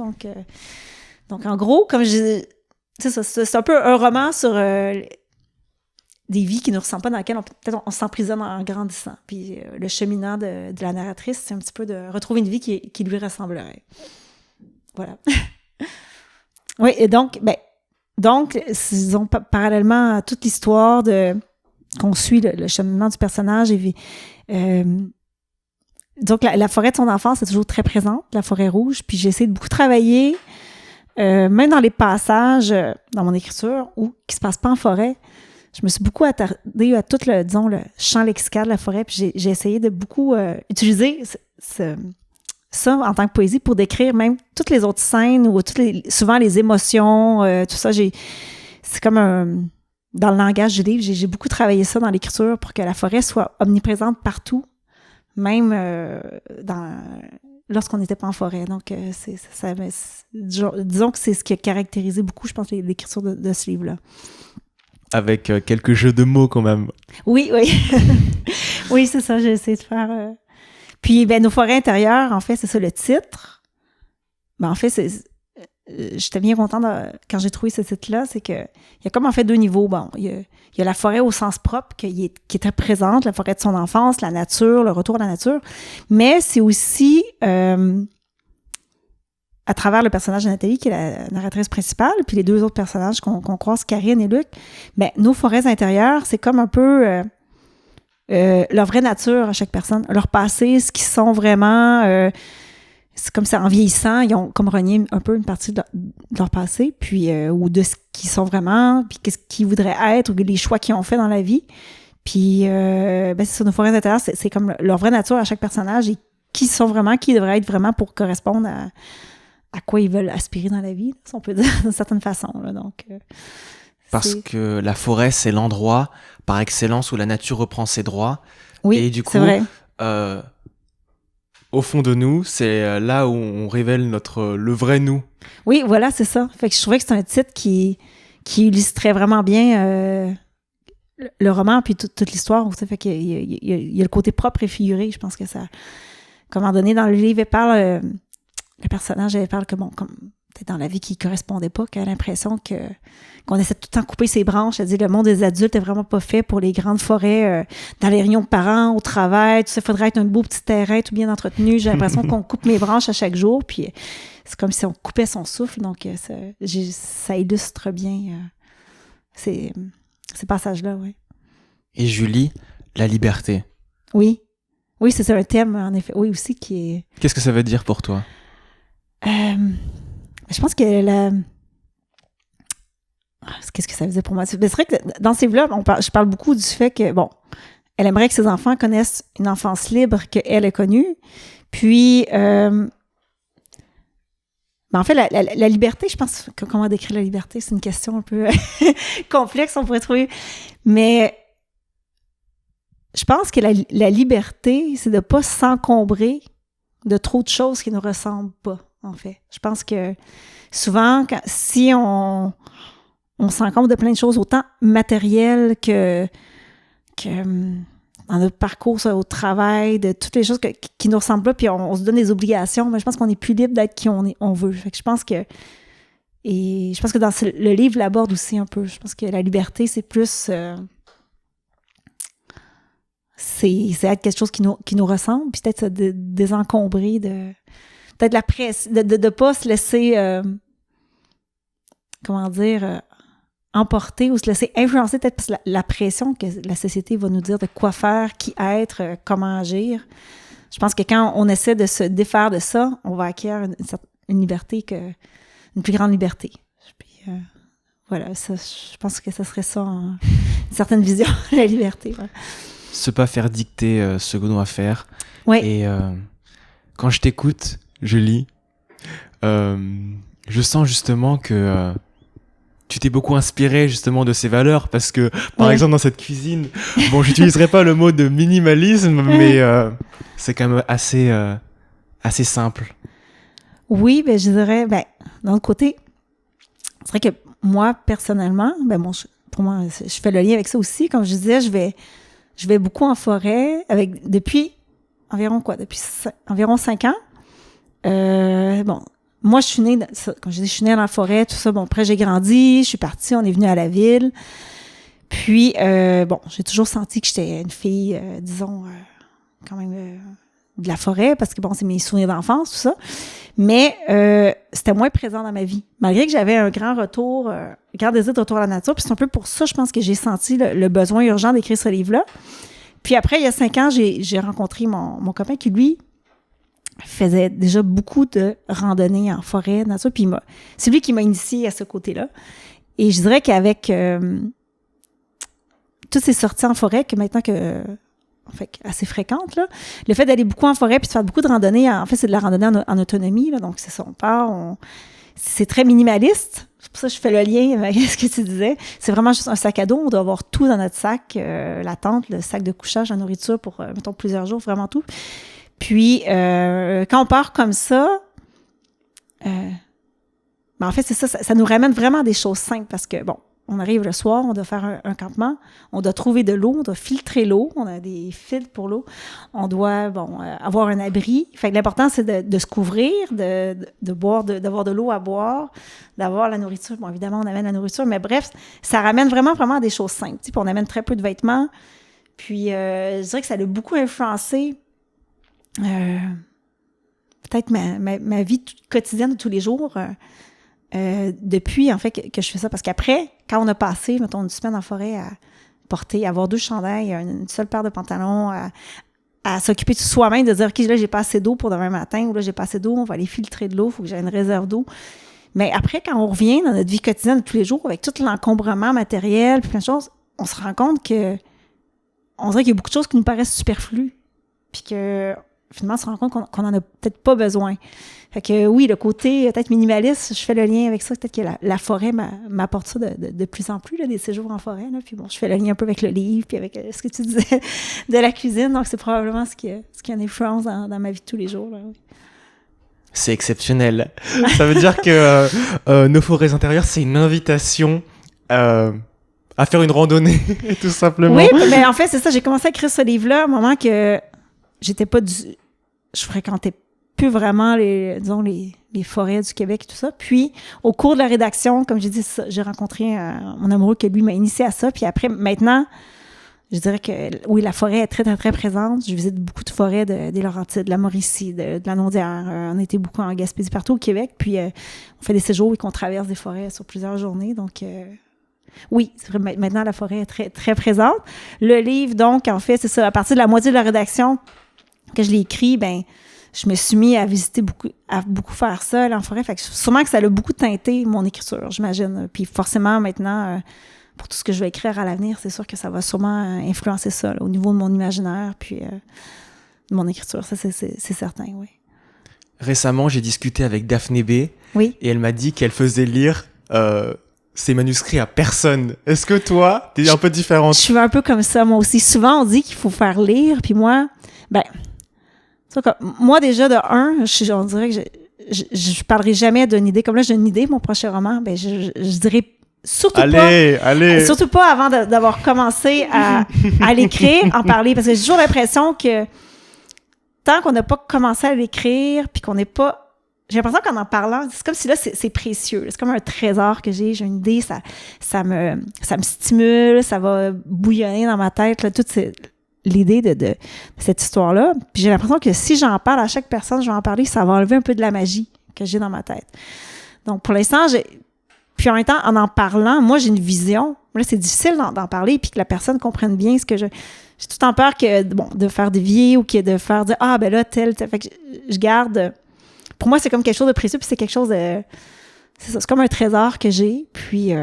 Donc, en gros, comme je dis, c'est un peu un roman sur des vies qui ne nous ressemblent pas, dans lesquelles on s'emprisonne en grandissant. Puis le cheminement de la narratrice, c'est un petit peu de retrouver une vie qui lui ressemblerait. Voilà. Oui, et donc, disons, parallèlement à toute l'histoire qu'on suit le cheminement du personnage, donc la forêt de son enfance est toujours très présente, la forêt rouge, puis j'ai essayé de beaucoup travailler, même dans les passages dans mon écriture qui se passent pas en forêt. Je me suis beaucoup attardée à tout le champ lexical de la forêt, puis j'ai essayé de beaucoup utiliser ça en tant que poésie pour décrire même toutes les autres scènes ou souvent les émotions, tout ça. C'est comme dans le langage du livre, j'ai beaucoup travaillé ça dans l'écriture pour que la forêt soit omniprésente partout, même lorsqu'on n'était pas en forêt. Donc, disons que c'est ce qui a caractérisé beaucoup, je pense, l'écriture de ce livre-là. Avec quelques jeux de mots quand même. Oui. Oui, c'est ça, j'ai essayé de faire... Puis, Nos forêts intérieures, en fait, c'est ça le titre. En fait, j'étais bien contente quand j'ai trouvé ce titre-là, c'est qu'il y a comme en fait deux niveaux. Bon, il y a la forêt au sens propre qui est très présente, la forêt de son enfance, la nature, le retour à la nature, mais c'est aussi à travers le personnage de Nathalie, qui est la narratrice principale, puis les deux autres personnages qu'on croise, Karine et Luc, nos forêts intérieures, c'est comme un peu leur vraie nature à chaque personne, leur passé, ce qu'ils sont vraiment... c'est comme ça, en vieillissant, ils ont comme renié un peu une partie de leur passé, puis ou de ce qu'ils sont vraiment, puis qu'est-ce qu'ils voudraient être, ou les choix qu'ils ont fait dans la vie. Puis, c'est ça, nos forêts intérieures, c'est comme leur vraie nature à chaque personnage, et qui sont vraiment, qui devraient être vraiment pour correspondre à quoi ils veulent aspirer dans la vie, si on peut dire d'une certaine façon. Là, donc, parce que la forêt, c'est l'endroit par excellence où la nature reprend ses droits. Oui, et du coup, c'est vrai. Au fond de nous, c'est là où on révèle le vrai nous. Oui, voilà, c'est ça. Fait que je trouvais que c'est un titre qui illustrait vraiment bien le roman puis toute l'histoire. Ça fait qu'il y a le côté propre et figuré. Je pense que ça... À un moment donné, dans le livre, le personnage, elle parle que, bon, comme peut-être dans la vie qui ne correspondait pas, qu'elle a l'impression qu'on essaie tout le temps de couper ses branches. Elle dit le monde des adultes n'est vraiment pas fait pour les grandes forêts, dans les réunions de parents, au travail, tout ça. Il faudrait être un beau petit terrain tout bien entretenu. J'ai l'impression qu'on coupe mes branches à chaque jour, puis c'est comme si on coupait son souffle. Donc, ça illustre bien ces passages-là, oui. Et Julie, la liberté. Oui. Oui, c'est un thème, en effet. Oui, aussi, qui est... Qu'est-ce que ça veut dire pour toi? Je pense que qu'est-ce que ça veut dire pour moi? C'est vrai que dans ces livres-là, je parle beaucoup du fait que, bon, elle aimerait que ses enfants connaissent une enfance libre qu'elle a connue. Puis, en fait, la liberté, je pense, comment décrire la liberté? C'est une question un peu complexe, on pourrait trouver. Mais je pense que la liberté, c'est de ne pas s'encombrer de trop de choses qui ne nous ressemblent pas, en fait. Je pense que souvent, si on s'encombre de plein de choses, autant matérielles que dans notre parcours au travail, de toutes les choses qui nous ressemblent pas, puis on se donne des obligations, mais je pense qu'on est plus libre d'être qui on veut. Fait que je pense que dans le livre l'aborde aussi un peu. Je pense que la liberté, c'est plus... c'est être quelque chose qui nous ressemble, puis peut-être se désencombrer peut-être la presse, de pas se laisser emporter ou se laisser influencer peut-être par la pression que la société va nous dire de quoi faire, qui être, comment agir. Je pense que quand on essaie de se défaire de ça, on va acquérir une liberté, une plus grande liberté. Puis, voilà, ça, je pense que ça serait ça, une certaine vision de la liberté. Ouais. Se pas faire dicter ce que l'on doit faire. Oui. Et quand je t'écoute, je lis, je sens justement que tu t'es beaucoup inspiré justement de ces valeurs parce que, par exemple, dans cette cuisine, bon, j'utiliserai pas le mot de minimalisme, mais c'est quand même assez simple. Oui, ben je dirais, d'un autre côté, c'est vrai que moi, personnellement, pour moi, je fais le lien avec ça aussi. Comme je disais, je vais beaucoup en forêt depuis environ 5 ans. Moi, je suis née, comme je dis, je suis née dans la forêt, tout ça. Bon, après, j'ai grandi, je suis partie, on est venu à la ville. Puis, j'ai toujours senti que j'étais une fille, disons, quand même de la forêt, parce que, bon, c'est mes souvenirs d'enfance, tout ça. Mais c'était moins présent dans ma vie. Malgré que j'avais un grand désir de retour à la nature. Puis c'est un peu pour ça, je pense, que j'ai senti le besoin urgent d'écrire ce livre-là. Puis après, il y a 5 ans, j'ai rencontré mon copain qui, lui, faisait déjà beaucoup de randonnées en forêt, nature. Puis c'est lui qui m'a initiée à ce côté-là. Et je dirais qu'avec toutes ces sorties en forêt, que maintenant assez fréquentes, là, le fait d'aller beaucoup en forêt puis de faire beaucoup de randonnées, en fait, c'est de la randonnée en autonomie. Là, donc, c'est ça, on part, c'est très minimaliste. C'est pour ça que je fais le lien avec ce que tu disais. C'est vraiment juste un sac à dos. On doit avoir tout dans notre sac, la tente, le sac de couchage, la nourriture pour, mettons, plusieurs jours, vraiment tout. Puis, quand on part comme ça, en fait, c'est ça nous ramène vraiment à des choses simples parce que, bon, on arrive le soir, on doit faire un campement, on doit trouver de l'eau, on doit filtrer l'eau, on a des filtres pour l'eau, on doit, avoir un abri. Fait que l'important, c'est de se couvrir, de boire, d'avoir de l'eau à boire, d'avoir la nourriture. Bon, évidemment, on amène la nourriture, mais bref, ça ramène vraiment, vraiment à des choses simples. Puis on amène très peu de vêtements. Puis, je dirais que ça a beaucoup influencé peut-être ma vie quotidienne de tous les jours depuis, en fait, que je fais ça. Parce qu'après, quand on a passé, mettons, une semaine en forêt à avoir 2 chandails, une seule paire de pantalons, à s'occuper de soi-même, de dire, OK, là, j'ai pas assez d'eau pour demain matin, ou là, j'ai pas assez d'eau, on va aller filtrer de l'eau, il faut que j'ai une réserve d'eau. Mais après, quand on revient dans notre vie quotidienne de tous les jours, avec tout l'encombrement matériel, puis plein de choses, on se rend compte on dirait qu'il y a beaucoup de choses qui nous paraissent superflues. Puis que finalement, on se rend compte qu'on en a peut-être pas besoin. Fait que oui, le côté peut-être minimaliste, je fais le lien avec ça. Peut-être que la forêt m'apporte ça de plus en plus, là, des séjours en forêt. Là. Puis bon, je fais le lien un peu avec le livre, puis avec ce que tu disais de la cuisine. Donc, c'est probablement ce qui a une influence dans ma vie de tous les jours. Là, oui. C'est exceptionnel. Ça veut dire que nos forêts intérieures, c'est une invitation à faire une randonnée, tout simplement. Oui, mais en fait, c'est ça. J'ai commencé à écrire ce livre-là à un moment que je fréquentais plus vraiment les forêts du Québec et tout ça. Puis, au cours de la rédaction, comme j'ai dit, j'ai rencontré mon amoureux qui, lui, m'a initié à ça. Puis après, maintenant, je dirais que, oui, la forêt est très, très, très présente. Je visite beaucoup de forêts des Laurentides, de la Mauricie, de la Naudière. On était beaucoup en Gaspésie, partout au Québec. Puis, on fait des séjours et qu'on traverse des forêts sur plusieurs journées. Donc, oui, c'est vrai, maintenant, la forêt est très, très présente. Le livre, donc, en fait, c'est ça. À partir de la moitié de la rédaction que je l'ai écrit, je me suis mis à visiter à beaucoup faire ça là, en forêt. Fait que sûrement que ça a beaucoup teinté mon écriture, j'imagine. Puis forcément, maintenant, pour tout ce que je vais écrire à l'avenir, c'est sûr que ça va sûrement influencer ça, là, au niveau de mon imaginaire, puis de mon écriture. Ça, c'est certain, oui. Récemment, j'ai discuté avec Daphné B. Oui. Et elle m'a dit qu'elle faisait lire ses manuscrits à personne. Est-ce que toi, t'es un peu différente? Je suis un peu comme ça, moi aussi. Souvent, on dit qu'il faut faire lire, puis moi, moi, déjà, on dirait que je parlerai jamais d'une idée. Comme là, j'ai une idée, mon prochain roman, je dirais surtout surtout pas avant d'avoir commencé à l'écrire, en parler, parce que j'ai toujours l'impression que tant qu'on n'a pas commencé à l'écrire, puis qu'on n'est pas... J'ai l'impression qu'en parlant, c'est comme si là, c'est précieux. C'est comme un trésor que j'ai une idée, ça me stimule, ça va bouillonner dans ma tête, là, toute l'idée de cette histoire-là. Puis j'ai l'impression que si j'en parle à chaque personne, je vais en parler, ça va enlever un peu de la magie que j'ai dans ma tête. Donc, pour l'instant, puis en même temps, en parlant, moi, j'ai une vision. Là, c'est difficile d'en parler puis que la personne comprenne bien ce que j'ai tout le temps peur de faire dévier ou de faire dire, là, tel. Fait que je garde... Pour moi, c'est comme quelque chose de précieux puis c'est quelque chose de... c'est ça, c'est comme un trésor que j'ai. Puis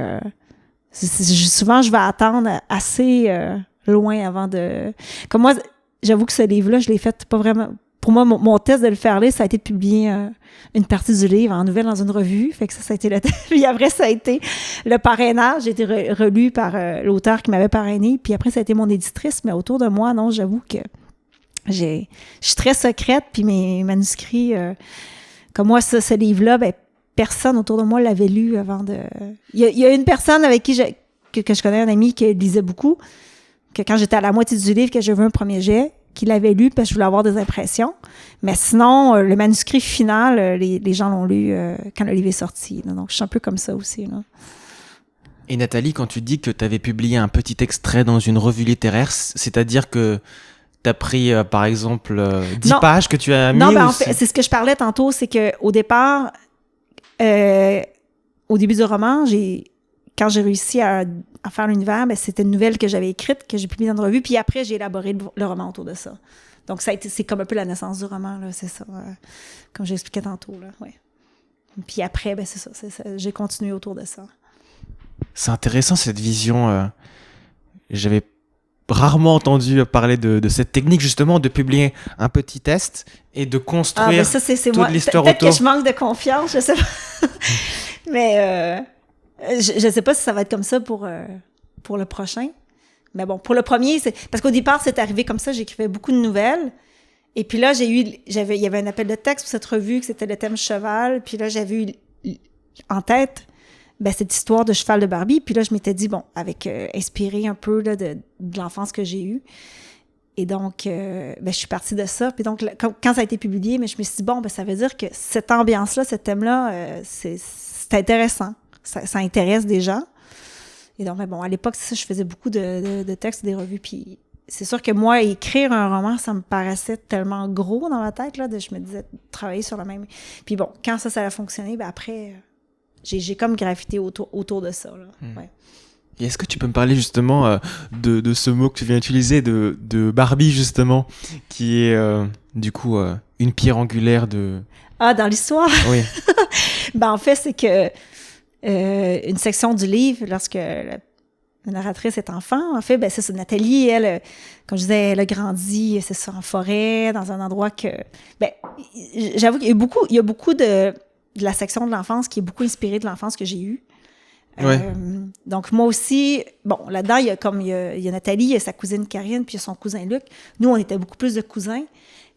souvent, je vais attendre assez loin avant de... Comme moi, j'avoue que ce livre-là, je l'ai fait pas vraiment... Pour moi, mon test de le faire lire, ça a été de publier une partie du livre en nouvelle dans une revue. Fait que ça a été le test. Puis après, ça a été le parrainage. J'ai été relu par l'auteur qui m'avait parrainé. Puis après, ça a été mon éditrice. Mais autour de moi, non, j'avoue que je suis très secrète. Puis mes manuscrits, comme moi, ce livre-là, ben, personne autour de moi l'avait lu avant de... Il y a une personne avec qui que je connais, un ami qui lisait beaucoup, que quand j'étais à la moitié du livre, que j'ai vu un premier jet, qui l'avait lu parce que je voulais avoir des impressions. Mais sinon, le manuscrit final, les gens l'ont lu quand le livre est sorti. Là. Donc, je suis un peu comme ça aussi. Là. Et Nathalie, quand tu dis que tu avais publié un petit extrait dans une revue littéraire, c'est-à-dire que tu as pris, par exemple, 10 pages que tu as mis? Non, ben, en fait, c'est ce que je parlais tantôt, c'est qu'au départ, au début du roman, quand j'ai réussi à faire l'univers, ben, c'était une nouvelle que j'avais écrite, que j'ai publiée dans une revue, puis après, j'ai élaboré le roman autour de ça. Donc, c'est comme un peu la naissance du roman, là, c'est ça, comme j'expliquais tantôt, là, ouais. Puis après, ben, c'est ça, j'ai continué autour de ça. C'est intéressant, cette vision. J'avais rarement entendu parler de cette technique, justement, de publier un petit test et de construire toute moi. L'histoire Peut-être autour. Que je manque de confiance, je sais pas. Mais... je ne sais pas si ça va être comme ça pour le prochain. Mais bon, pour le premier, parce qu'au départ, c'est arrivé comme ça, j'écrivais beaucoup de nouvelles. Et puis là, il y avait un appel de texte pour cette revue, que c'était le thème cheval. Puis là, j'avais eu en tête cette histoire de cheval de Barbie. Puis là, je m'étais dit, bon, inspiré un peu là, de l'enfance que j'ai eue. Et donc, je suis partie de ça. Puis donc, quand ça a été publié, je me suis dit, bon, ça veut dire que cette ambiance-là, ce thème-là, c'est intéressant. Ça intéresse des gens. Et donc, à l'époque, c'est ça, je faisais beaucoup de textes, des revues. Puis c'est sûr que moi, écrire un roman, ça me paraissait tellement gros dans ma tête, là, je me disais, travailler sur le même... Puis bon, quand ça a fonctionné, après, j'ai comme gravité autour de ça, là. Ouais. Et est-ce que tu peux me parler justement de ce mot que tu viens d'utiliser, de Barbie, justement, qui est, du coup, une pierre angulaire de... Ah, dans l'histoire? Oui. En fait, c'est que une section du livre, lorsque la narratrice est enfant, en fait, c'est ça. Nathalie, elle, comme je disais, elle a grandi, c'est ça, en forêt, dans un endroit que... j'avoue qu'il y a beaucoup de la section de l'enfance qui est beaucoup inspirée de l'enfance que j'ai eue. Ouais. Donc, moi aussi, là-dedans, il y a Nathalie, il y a sa cousine Karine, puis il y a son cousin Luc. Nous, on était beaucoup plus de cousins,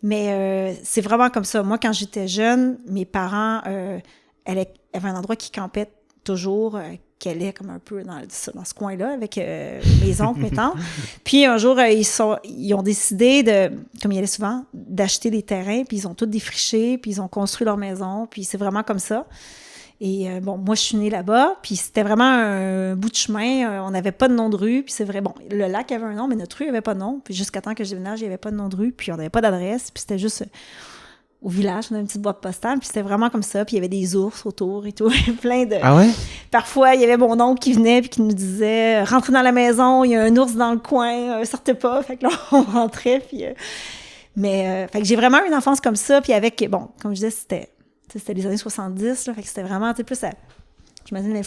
mais c'est vraiment comme ça. Moi, quand j'étais jeune, mes parents, elle avait un endroit qui campait toujours, qu'elle est comme un peu dans ce coin-là, avec mes oncles, mes tantes. Puis un jour, ils ont décidé comme ils allaient souvent, d'acheter des terrains, puis ils ont tout défriché, puis ils ont construit leur maison, puis c'est vraiment comme ça. Et moi, je suis née là-bas, puis c'était vraiment un bout de chemin. On n'avait pas de nom de rue, puis c'est vrai, le lac avait un nom, mais notre rue n'avait pas de nom. Puis jusqu'à temps que je déménage, il n'y avait pas de nom de rue, puis on n'avait pas d'adresse, puis c'était juste au village, on avait une petite boîte postale, puis c'était vraiment comme ça, puis il y avait des ours autour et tout, plein de... Ah ouais? Parfois, il y avait mon oncle qui venait, puis qui nous disait « Rentrez dans la maison, il y a un ours dans le coin, sortez pas », fait que là, on rentrait, puis... fait que j'ai vraiment eu une enfance comme ça, puis avec, comme je disais, c'était les années 70, là, fait que c'était vraiment, plus j'imagine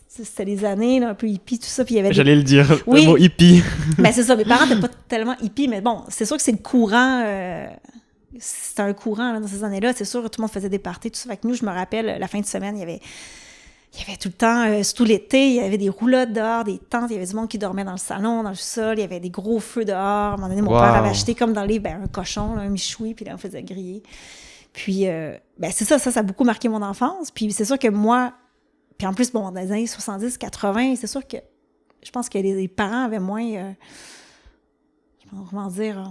c'était les années là, un peu hippie, tout ça, puis il y avait... J'allais le dire, oui. Le mot hippie. C'est ça, mes parents n'étaient pas tellement hippies, mais c'est sûr que c'est le courant... C'était un courant là, dans ces années-là. C'est sûr que tout le monde faisait des parties, tout ça. Fait que nous, je me rappelle, la fin de semaine, il y avait tout le temps, surtout l'été, il y avait des roulottes dehors, des tentes, il y avait du monde qui dormait dans le salon, dans le sol, il y avait des gros feux dehors. À un moment donné, mon père avait acheté comme dans les un cochon, là, un michoui, puis là, on faisait griller. Puis, c'est ça a beaucoup marqué mon enfance. Puis c'est sûr que moi, puis en plus, dans les années 70, 80, c'est sûr que je pense que les parents avaient moins, comment dire,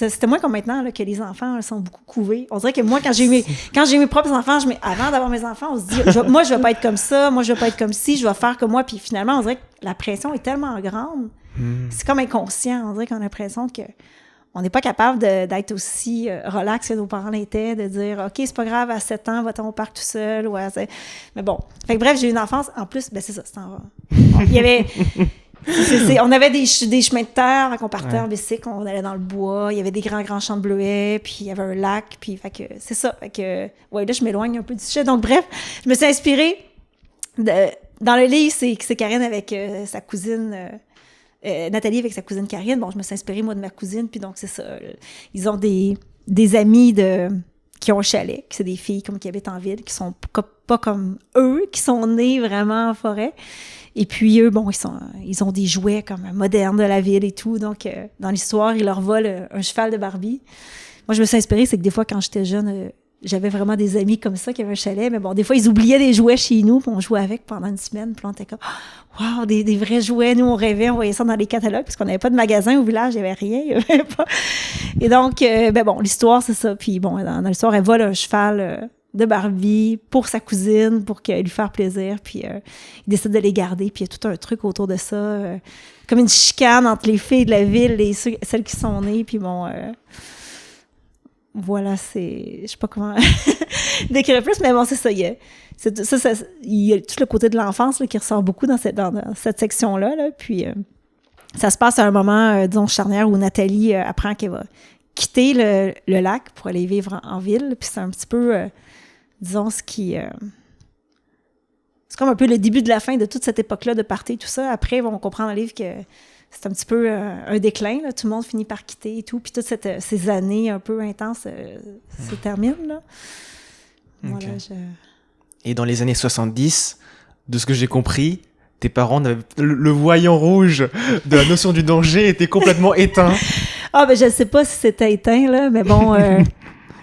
c'était moins comme maintenant là, que les enfants là, sont beaucoup couvés. On dirait que moi, quand j'ai eu mes propres enfants, avant d'avoir mes enfants, on se dit, moi, je vais pas être comme ça, moi, je vais pas être comme ci, je vais faire comme moi. Puis finalement, on dirait que la pression est tellement grande. C'est comme inconscient. On dirait qu'on a l'impression qu'on n'est pas capable d'être aussi relax que nos parents l'étaient, de dire, OK, c'est pas grave, à 7 ans, va-t-on au parc tout seul. Mais bon. Fait que bref, j'ai eu une enfance. En plus, c'est ça, c'est en... Il y avait... On avait des chemins de terre, qu'on partait Ouais. en bicycle, on allait dans le bois, il y avait des grands champs de bleuets, puis il y avait un lac, puis fait que c'est ça. Fait que, ouais, là, je m'éloigne un peu du sujet. Donc, bref, je me suis inspirée dans le livre, c'est Karine avec sa cousine, Nathalie avec sa cousine Karine. Bon, je me suis inspirée, moi, de ma cousine, puis donc, c'est ça. Ils ont des amis qui ont un chalet, que c'est des filles comme qui habitent en ville, qui sont pas comme eux, qui sont nées vraiment en forêt. Et puis eux, bon, ils ont des jouets comme modernes de la ville et tout. Donc, dans l'histoire, ils leur volent un cheval de Barbie. Moi, je me suis inspirée, c'est que des fois, quand j'étais jeune, j'avais vraiment des amis comme ça qui avaient un chalet. Mais bon, des fois, ils oubliaient des jouets chez nous, puis on jouait avec pendant une semaine. Puis on était comme, wow, des vrais jouets. Nous, on rêvait, on voyait ça dans les catalogues, parce qu'on n'avait pas de magasin au village, il n'y avait rien. Il y avait pas. Et donc, ben bon, l'histoire, c'est ça. Puis bon, dans l'histoire, elle vole un cheval de Barbie pour sa cousine, pour lui faire plaisir. Puis il décide de les garder. Puis il y a tout un truc autour de ça. Comme une chicane entre les filles de la ville et celles qui sont nées. Puis bon, voilà, je sais pas comment décrire plus, mais bon, c'est ça. Il y a tout le côté de l'enfance là, qui ressort beaucoup dans cette section-là. Là. Puis ça se passe à un moment, disons, charnière où Nathalie apprend qu'elle va quitter le lac pour aller vivre en ville. Puis c'est un petit peu, disons, c'est comme un peu le début de la fin de toute cette époque-là de party et tout ça. Après, on comprend dans le livre que c'est un petit peu un déclin. Là. Tout le monde finit par quitter et tout. Puis toutes ces années un peu intenses se terminent. Là. Okay. Voilà, Et dans les années 70, de ce que j'ai compris, tes parents, le voyant rouge de la notion du danger était complètement éteint. Ah, ben je sais pas si c'était éteint, là, mais bon,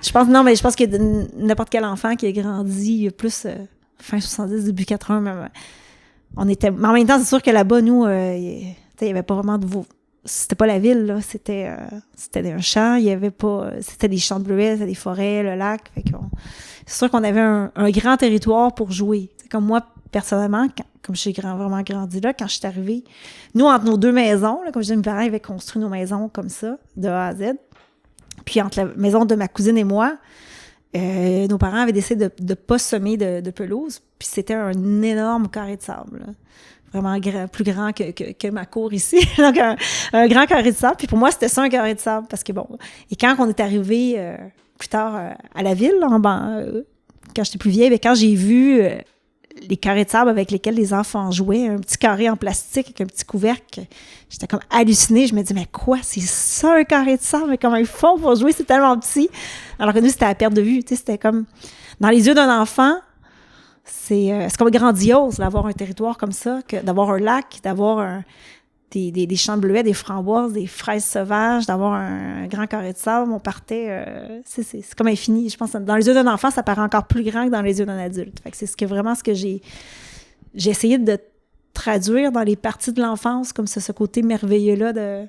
je pense que n'importe quel enfant qui a grandi plus fin 70, début 80, même, mais en même temps, c'est sûr que là-bas, nous, il y avait pas vraiment c'était pas la ville, là, c'était un champ, il y avait pas, c'était des champs de bleuets, c'était des forêts, le lac, fait que c'est sûr qu'on avait un grand territoire pour jouer. C'est comme moi, personnellement, comme j'ai vraiment grandi là, quand je suis arrivée, nous, entre nos deux maisons, là, comme je dis, mes parents avaient construit nos maisons comme ça, de A à Z. Puis entre la maison de ma cousine et moi, nos parents avaient décidé de ne pas semer de pelouse. Puis c'était un énorme carré de sable, là. Vraiment plus grand que ma cour ici. Donc, un grand carré de sable. Puis pour moi, c'était ça, un carré de sable. Parce que bon, et quand on est arrivé plus tard à la ville, quand j'étais plus vieille, mais quand j'ai vu les carrés de sable avec lesquels les enfants jouaient, un petit carré en plastique avec un petit couvercle, j'étais comme hallucinée. Je me disais, mais quoi, c'est ça un carré de sable? Mais comment ils font pour jouer? C'est tellement petit. Alors que nous, c'était à perte de vue. Tu sais, c'était comme, dans les yeux d'un enfant, c'est comme grandiose d'avoir un territoire comme ça, d'avoir un lac, d'avoir des champs de bleuets, des framboises, des fraises sauvages, d'avoir un grand carré de sable. On partait, c'est comme infini. Je pense que dans les yeux d'un enfant, ça paraît encore plus grand que dans les yeux d'un adulte. Fait que c'est vraiment ce que j'ai essayé de traduire dans les parties de l'enfance, comme ce côté merveilleux-là de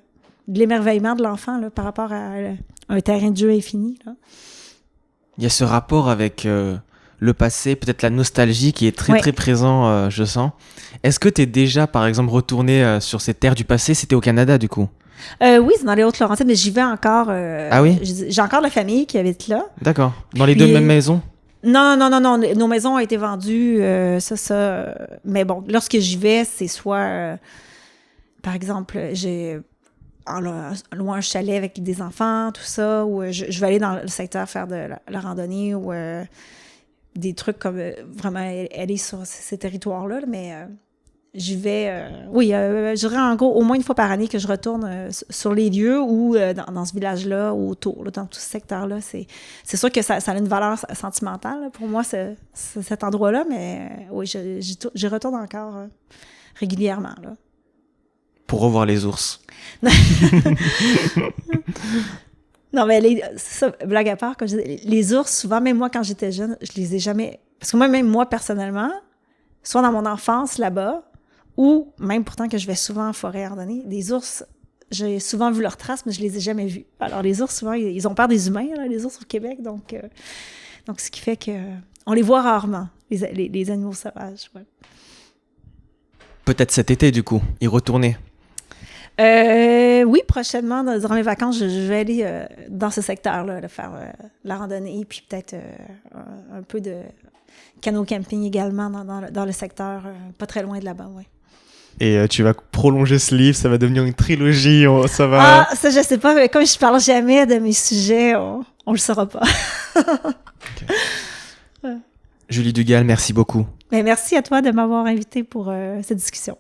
l'émerveillement de l'enfant là, par rapport à un terrain de jeu infini. Là. Il y a ce rapport avec le passé, peut-être la nostalgie qui est très très présent, je sens. Est-ce que tu es déjà, par exemple, retourné sur ces terres du passé? C'était au Canada, du coup? Oui, c'est dans les Hautes-Laurentides, mais j'y vais encore. Ah oui? J'ai encore de la famille qui habite là. D'accord. Dans les deux mêmes maisons? Non. Nos maisons ont été vendues, Mais bon, lorsque j'y vais, c'est soit... par exemple, j'ai loin un chalet avec des enfants, tout ça, ou je vais aller dans le secteur faire de la randonnée ou des trucs comme vraiment aller sur ces territoires-là, mais j'y vais... oui, je dirais en gros au moins une fois par année que je retourne sur les lieux ou dans ce village-là ou autour, là, dans tout ce secteur-là. C'est sûr que ça a une valeur sentimentale là, pour moi, cet endroit-là, mais oui, j'y retourne encore régulièrement, là. Pour revoir les ours. Non, mais ça, blague à part, quand les ours, souvent, même moi, quand j'étais jeune, je les ai jamais... Parce que même moi, personnellement, soit dans mon enfance, là-bas, ou même pourtant que je vais souvent en forêt randonnée, des ours, j'ai souvent vu leurs traces, mais je les ai jamais vus. Alors, les ours, souvent, ils ont peur des humains, là, les ours au Québec, donc ce qui fait que on les voit rarement, les animaux sauvages. Ouais. Peut-être cet été, du coup, y retourner. Oui, prochainement, durant mes vacances, je vais aller dans ce secteur-là, faire la randonnée, puis peut-être un peu de canot camping également dans le secteur, pas très loin de là-bas, oui. Et tu vas prolonger ce livre, ça va devenir une trilogie, ça va... Ah, ça, je sais pas, mais comme je parle jamais de mes sujets, on le saura pas. Julie Dugal, merci beaucoup. Mais merci à toi de m'avoir invité pour cette discussion.